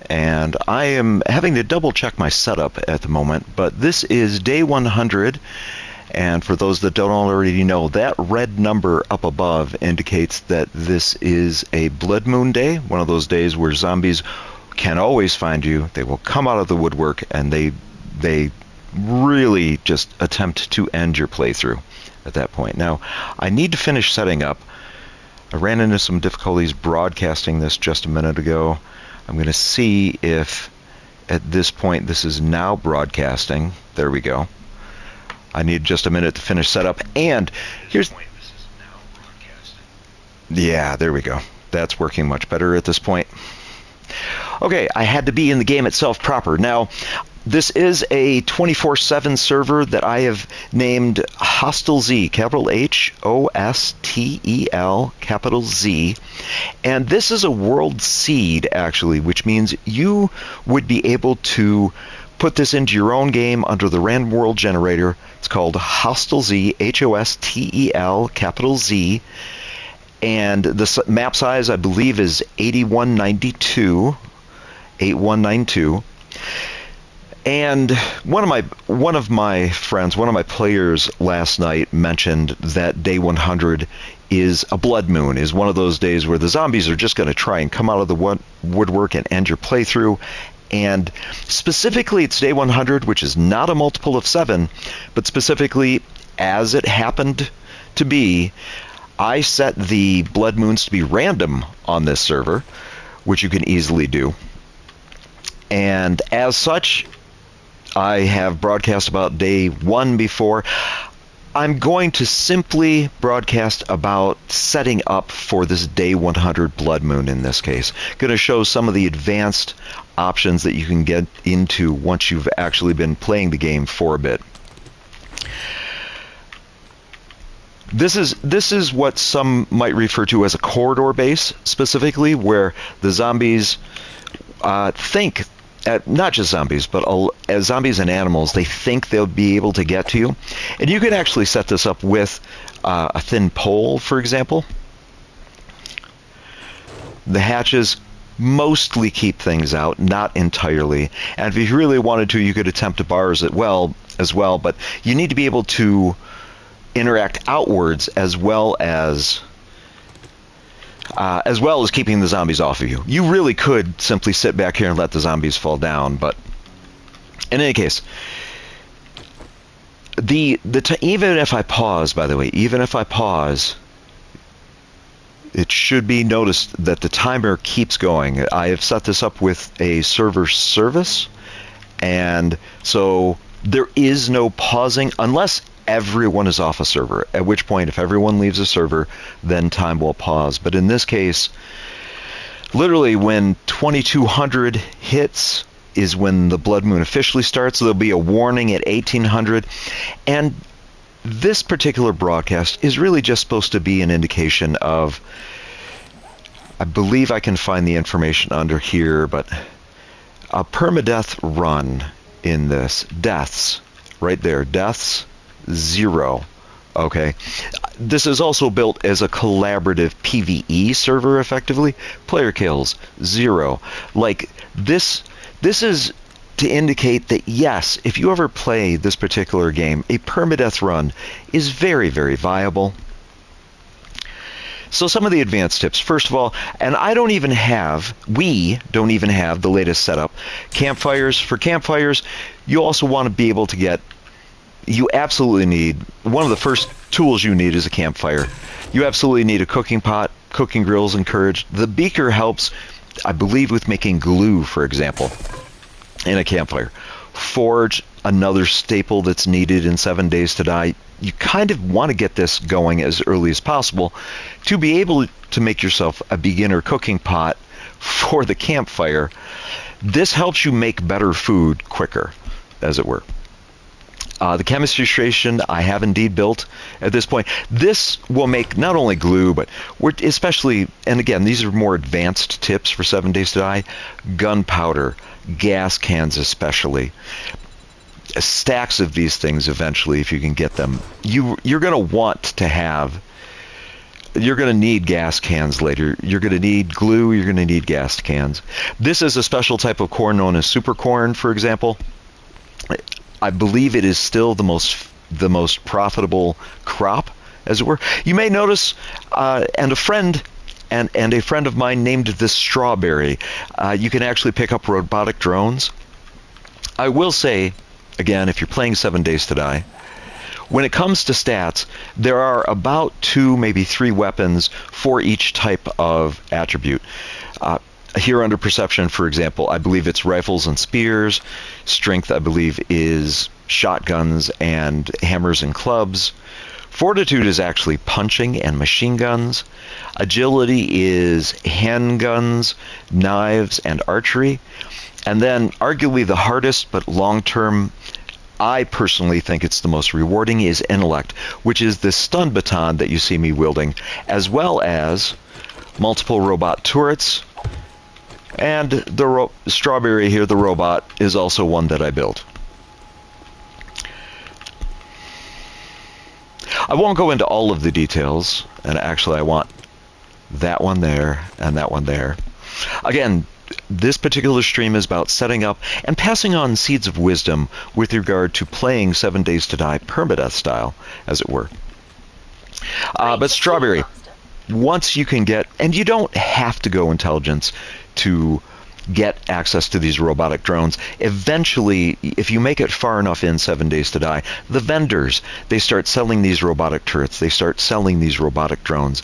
and I am having to double check my setup at the moment, but this is day 100, and for those that don't already know, that red number up above indicates that this is a blood moon day, one of those days where zombies can always find you. They will come out of the woodwork, and they really just attempt to end your playthrough at that point. Now, I need to finish setting up. I ran into some difficulties broadcasting this just a minute ago. I'm going to see if at this point this is now broadcasting. There we go. I need just a minute to finish setup. And here's... Yeah, there we go. That's working much better at this point. Okay, I had to be in the game itself proper. Now, this is a 24/7 server that I have named HostelZ, capital H-O-S-T-E-L, capital Z. And this is a world seed, actually, which means you would be able to put this into your own game under the random world generator. It's called HostelZ, H-O-S-T-E-L, capital Z. And the map size, I believe, is 8192. 8192. And one of my friends, one of my players last night mentioned that day 100 is a blood moon, is one of those days where the zombies are just going to try and come out of the woodwork and end your playthrough. And specifically, it's day 100, which is not a multiple of 7, but specifically, as it happened to be, I set the blood moons to be random on this server, which you can easily do. And as such, I have broadcast about day 1 before. I'm going to simply broadcast about setting up for this day 100 blood moon in this case. Going to show some of the advanced options that you can get into once you've actually been playing the game for a bit. This is what some might refer to as a corridor base, specifically, where the zombies think, not just zombies, but as zombies and animals, they think they'll be able to get to you. And you can actually set this up with a thin pole, for example. The hatches mostly keep things out, not entirely. And if you really wanted to, you could attempt to bars as well, but you need to be able to interact outwards as well as keeping the zombies off of you. You really could simply sit back here and let the zombies fall down, but in any case, even if I pause, by the way, even if I pause, it should be noticed that the timer keeps going. I have set this up with a server service, and so there is no pausing unless everyone is off a server, at which point if everyone leaves a server, then time will pause. But in this case, literally when 2200 hits is when the blood moon officially starts. So there'll be a warning at 1800, and this particular broadcast is really just supposed to be an indication of, I believe I can find the information under here, but a permadeath run in this. Deaths, right there, deaths, 0. Okay. This is also built as a collaborative PvE server, effectively. Player kills, 0. Like, this is to indicate that, yes, if you ever play this particular game, a permadeath run is very, very viable. So some of the advanced tips. First of all, and we don't even have the latest setup. Campfires. For campfires, you also want to be able to get, you absolutely need, one of the first tools you need is a campfire. You absolutely need a cooking pot. Cooking grills encouraged. The beaker helps, I believe, with making glue, for example, in a campfire. Forge, another staple that's needed in 7 Days to Die. You kind of want to get this going as early as possible to be able to make yourself a beginner cooking pot for the campfire. This helps you make better food quicker, as it were. The chemistry station I have indeed built at this point. This will make not only glue, but especially, and again, these are more advanced tips for 7 Days to Die, gunpowder, gas cans especially. Stacks of these things eventually, if you can get them. You're going to want to have you're going to need gas cans later. You're going to need glue. You're going to need gas cans. This is a special type of corn known as super corn, for example. I believe it is still the most profitable crop, as it were. You may notice, and a friend of mine named this strawberry. You can actually pick up robotic drones. I will say, again, if you're playing 7 Days to Die, when it comes to stats, there are about 2, maybe 3 weapons for each type of attribute. Here under perception, for example, I believe it's rifles and spears. Strength, I believe, is shotguns and hammers and clubs. Fortitude is actually punching and machine guns. Agility is handguns, knives, and archery. And then arguably the hardest but long-term, I personally think it's the most rewarding, is intellect, which is the stun baton that you see me wielding, as well as multiple robot turrets. And the strawberry here, the robot, is also one that I built. I won't go into all of the details, and actually I want that one there and that one there. Again, this particular stream is about setting up and passing on seeds of wisdom with regard to playing 7 Days to Die permadeath style, as it were. But strawberry, once you can get, and you don't have to go intelligence to get access to these robotic drones. Eventually, if you make it far enough in 7 Days to Die, the vendors, they start selling these robotic turrets. They start selling these robotic drones.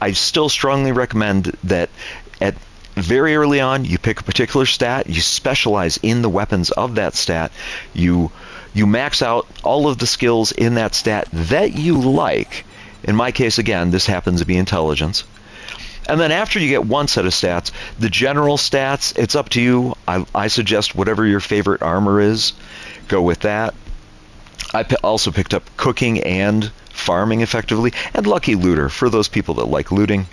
I still strongly recommend that at very early on, you pick a particular stat, you specialize in the weapons of that stat, you max out all of the skills in that stat that you like. In my case, again, this happens to be intelligence. And then after you get one set of stats, the general stats, it's up to you. I suggest whatever your favorite armor is, go with that. I also picked up cooking and farming effectively, and lucky looter for those people that like looting.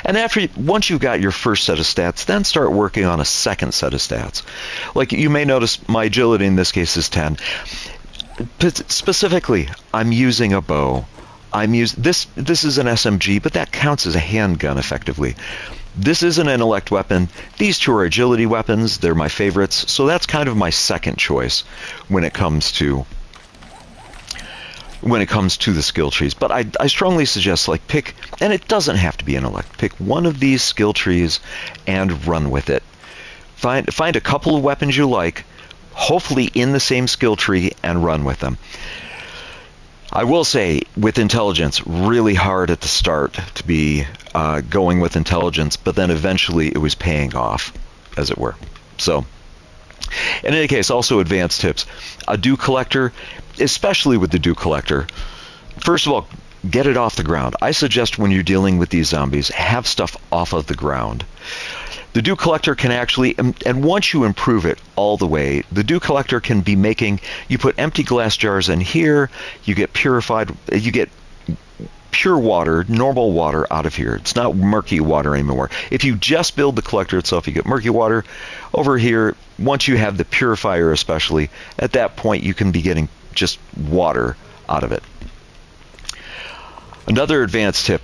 And once you've got your first set of stats, then start working on a second set of stats. Like you may notice my agility in this case is 10. But specifically, I'm using a bow. This is an SMG, but that counts as a handgun effectively. This is an intellect weapon. These two are agility weapons. They're my favorites. So that's kind of my second choice when it comes to the skill trees. But I strongly suggest, like, pick, and it doesn't have to be intellect. Pick one of these skill trees and run with it. Find a couple of weapons you like, hopefully in the same skill tree, and run with them. I will say, with intelligence, really hard at the start to be going with intelligence, but then eventually it was paying off, as it were. So, in any case, also advanced tips. A dew collector, especially with the dew collector, first of all, get it off the ground. I suggest when you're dealing with these zombies, have stuff off of the ground. The dew collector can actually, and once you improve it all the way, the dew collector can be making, you put empty glass jars in here, you get pure water, normal water out of here. It's not murky water anymore. If you just build the collector itself, you get murky water. Over here, once you have the purifier especially, at that point you can be getting just water out of it. Another advanced tip,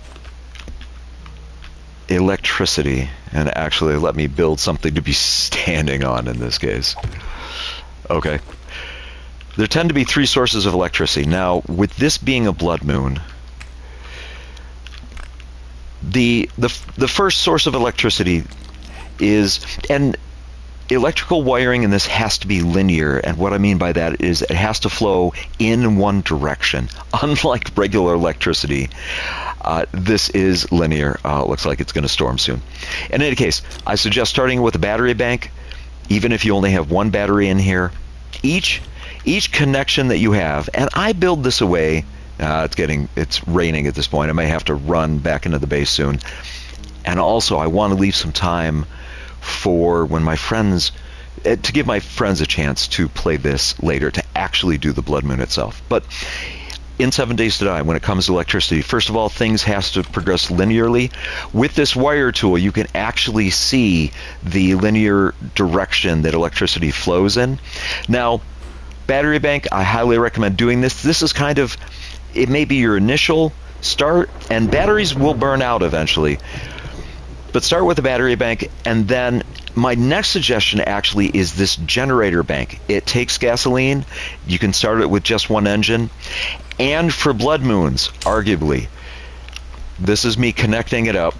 electricity. And actually, let me build something to be standing on in this case. Okay. There tend to be 3 sources of electricity. Now, with this being a blood moon, the first source of electricity is, and electrical wiring in this has to be linear, and what I mean by that is it has to flow in one direction. Unlike regular electricity, this is linear. It looks like it's going to storm soon. In any case, I suggest starting with a battery bank, even if you only have one battery in here. Each connection that you have, and I build this away. It's raining at this point. I may have to run back into the base soon. And also, I want to leave some time for when my friends, to give my friends a chance to play this later, to actually do the blood moon itself. But in 7 Days to Die, when it comes to electricity, first of all, things has to progress linearly. With this wire tool, you can actually see the linear direction that electricity flows in. Now, battery bank, I highly recommend doing this. This is kind of, it may be your initial Start, and batteries will burn out eventually, but start with a battery bank. And then my next suggestion actually is this generator bank. It takes gasoline. You can start it with just one engine. And for blood moons, arguably, this is me connecting it up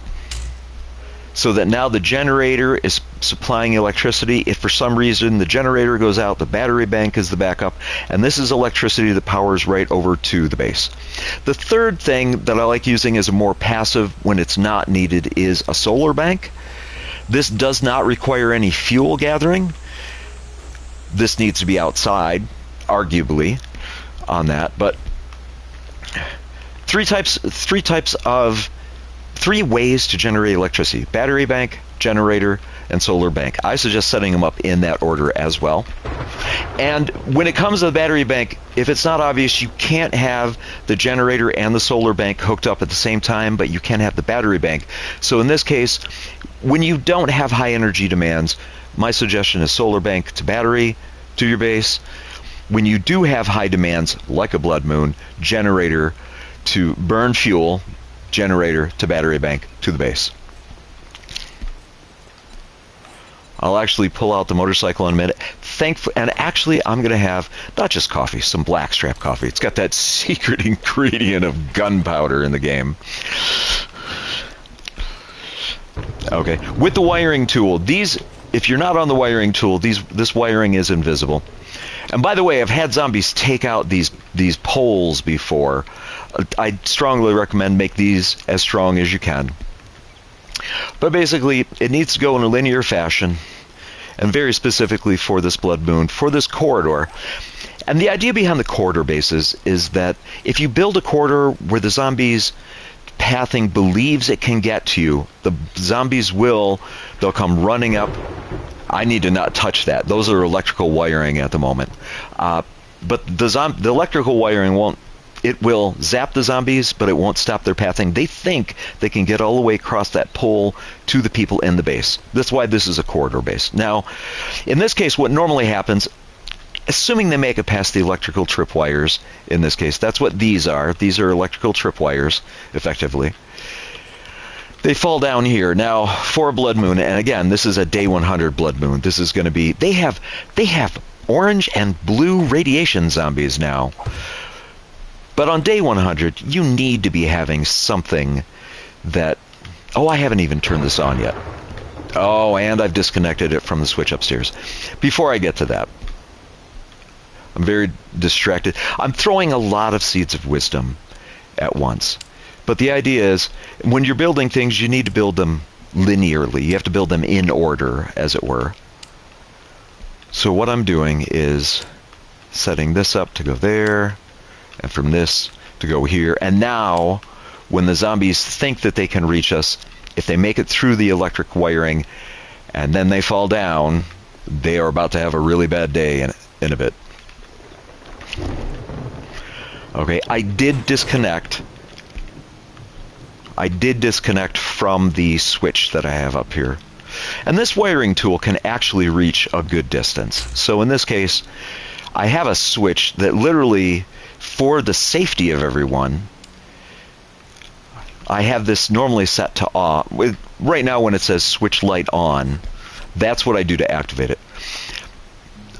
so that now the generator is supplying electricity. If for some reason the generator goes out, the battery bank is the backup, and this is electricity that powers right over to the base. The third thing that I like using as a more passive when it's not needed is a solar bank. This does not require any fuel gathering. This needs to be outside, arguably, on that, but three ways to generate electricity: battery bank, generator, and solar bank. I suggest setting them up in that order as well. And when it comes to the battery bank, if it's not obvious, you can't have the generator and the solar bank hooked up at the same time, but you can have the battery bank. So in this case, when you don't have high energy demands, my suggestion is solar bank to battery to your base. When you do have high demands, like a blood moon, generator to burn fuel, generator to battery bank to the base. I'll actually pull out the motorcycle in a minute. And actually, I'm going to have not just coffee, some blackstrap coffee. It's got that secret ingredient of gunpowder in the game. Okay, with the wiring tool, if you're not on the wiring tool, this wiring is invisible. And by the way, I've had zombies take out these poles before. I strongly recommend make these as strong as you can. But basically, it needs to go in a linear fashion, and very specifically for this blood moon, for this corridor. And the idea behind the corridor bases is that if you build a corridor where the zombies pathing believes it can get to you, the zombies they'll come running up. I need to not touch that. Those are electrical wiring at the moment. But the electrical wiring will zap the zombies, but it won't stop their pathing. They think they can get all the way across that pole to the people in the base. That's why this is a corridor base. Now, in this case, what normally happens, assuming they make it past the electrical tripwires, in this case, that's what these are. These are electrical tripwires, effectively. They fall down here. Now, for a blood moon, and again, this is a day 100 blood moon. This is going to be, they have orange and blue radiation zombies now. But on day 100, you need to be having something that, oh, I haven't even turned this on yet. Oh, and I've disconnected it from the switch upstairs. Before I get to that, I'm very distracted. I'm throwing a lot of seeds of wisdom at once. But the idea is, when you're building things, you need to build them linearly. You have to build them in order, as it were. So what I'm doing is setting this up to go there, and from this to go here. And now, when the zombies think that they can reach us, if they make it through the electric wiring, and then they fall down, they are about to have a really bad day in a bit. Okay, I did disconnect from the switch that I have up here. And this wiring tool can actually reach a good distance. So in this case, I have a switch that literally, for the safety of everyone, I have this normally set to off. Right now when it says switch light on, that's what I do to activate it.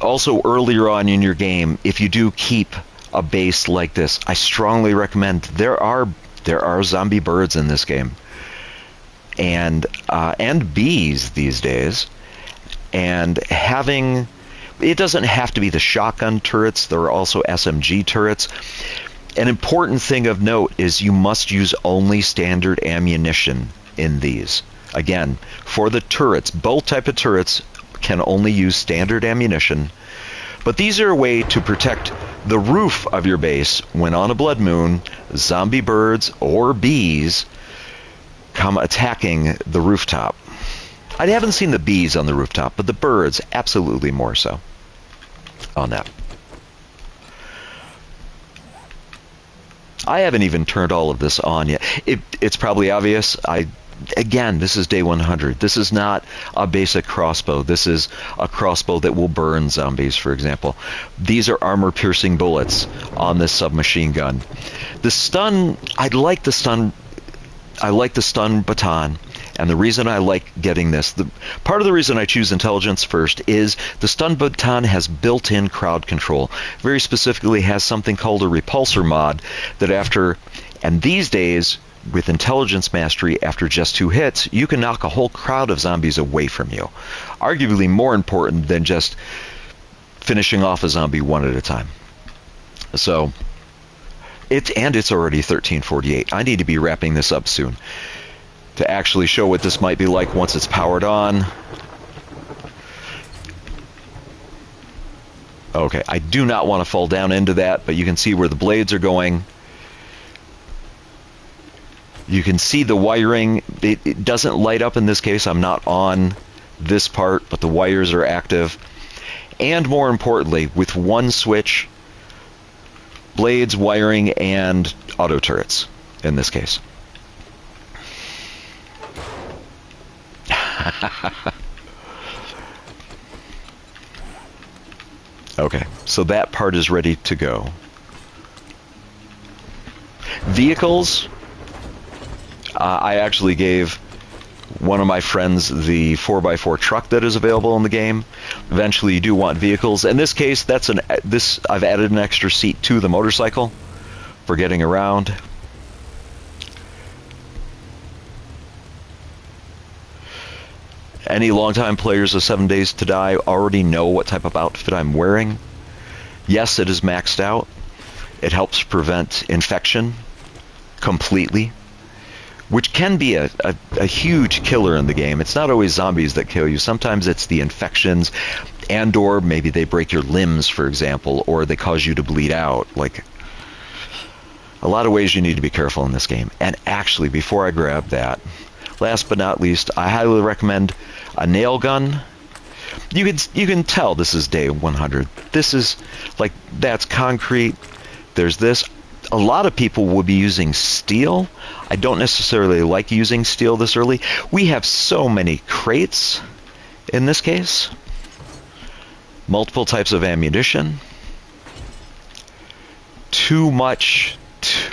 Also, earlier on in your game, if you do keep a base like this, I strongly recommend, there are zombie birds in this game, and bees these days, and it doesn't have to be the shotgun turrets. There are also SMG turrets. An important thing of note is you must use only standard ammunition in these. Again, for the turrets, both type of turrets can only use standard ammunition, but these are a way to protect the roof of your base when on a blood moon, zombie birds or bees come attacking the rooftop. I haven't seen the bees on the rooftop, but the birds absolutely more so on that. I haven't even turned all of this on yet. It's probably obvious. I again, this is day 100. This is not a basic crossbow. This is a crossbow that will burn zombies, for example. These are armor-piercing bullets on this submachine gun. The stun, I like the stun baton, and the reason I like getting this, part of the reason I choose intelligence first is the stun baton has built-in crowd control. Very specifically has something called a repulsor mod that and these days, with intelligence mastery, after just 2 hits, you can knock a whole crowd of zombies away from you. Arguably more important than just finishing off a zombie one at a time. So, it's already 13:48. I need to be wrapping this up soon to actually show what this might be like once it's powered on. Okay, I do not want to fall down into that, but you can see where the blades are going. You can see the wiring. It doesn't light up in this case. I'm not on this part, but the wires are active. And more importantly, with one switch, blades, wiring, and auto turrets in this case. Okay, so that part is ready to go. Vehicles. I actually gave one of my friends the 4x4 truck that is available in the game. Eventually, you do want vehicles. In this case, I've added an extra seat to the motorcycle for getting around. Any longtime players of 7 Days to Die already know what type of outfit I'm wearing. Yes, it is maxed out. It helps prevent infection completely, which can be a huge killer in the game. It's not always zombies that kill you. Sometimes it's the infections, and or maybe they break your limbs, for example, or they cause you to bleed out. Like, a lot of ways you need to be careful in this game. And actually, before I grab that, last but not least, I highly recommend a nail gun. You can tell this is day 100. This is, like, that's concrete. There's this. A lot of people will be using steel. I don't necessarily like using steel this early. We have so many crates in this case. Multiple types of ammunition. Too much.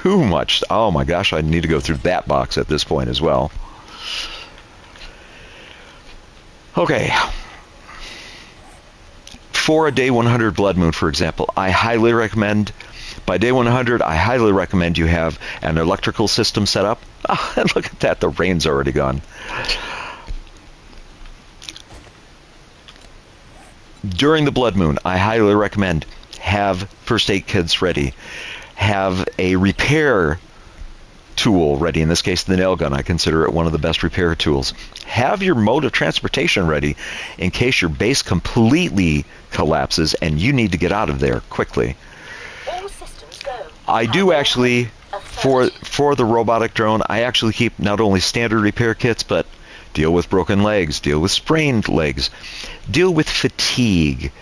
Oh my gosh, I need to go through that box at this point as well. Okay. For a day 100 blood moon, for example, I highly recommend, by day 100, I highly recommend you have an electrical system set up. Oh, and look at that, the rain's already gone. During the blood moon, I highly recommend have first aid kits ready. Have a repair tool ready. In this case, the nail gun. I consider it one of the best repair tools. Have your mode of transportation ready in case your base completely collapses and you need to get out of there quickly. All systems go. I do actually, for the robotic drone, I actually keep not only standard repair kits, but deal with broken legs, deal with sprained legs, deal with fatigue,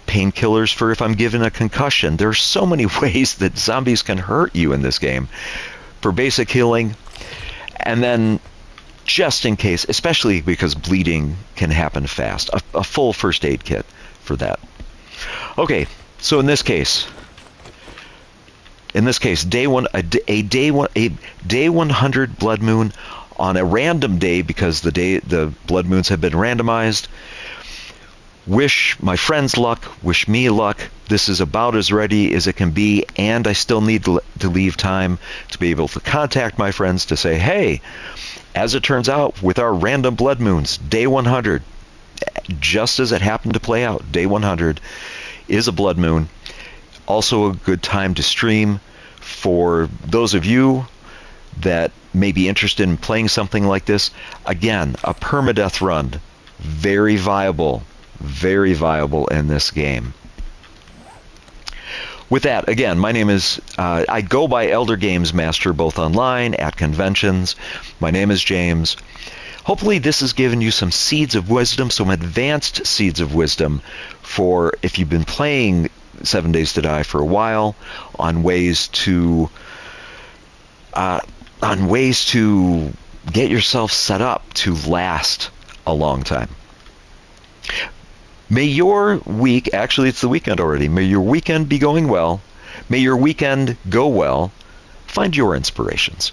painkillers for if I'm given a concussion. There are so many ways that zombies can hurt you in this game. For basic healing, and then just in case, especially because bleeding can happen fast, a full first aid kit for that. Okay, so in this case, day 100 blood moon on a random day, because the blood moons have been randomized. Wish my friends luck, wish me luck. This is about as ready as it can be, and I still need to leave time to be able to contact my friends to say, hey, as it turns out, with our random blood moons, day 100, just as it happened to play out, day 100 is a blood moon. Also a good time to stream for those of you that may be interested in playing something like this. Again, a permadeath run, very viable in this game. With that, again, my name is, I go by Elder Games Master both online, at conventions. My name is James. Hopefully this has given you some seeds of wisdom, some advanced seeds of wisdom for if you've been playing 7 Days to Die for a while, on ways to get yourself set up to last a long time. May your week, actually it's the weekend already, may your weekend be going well. May your weekend go well. Find your inspirations.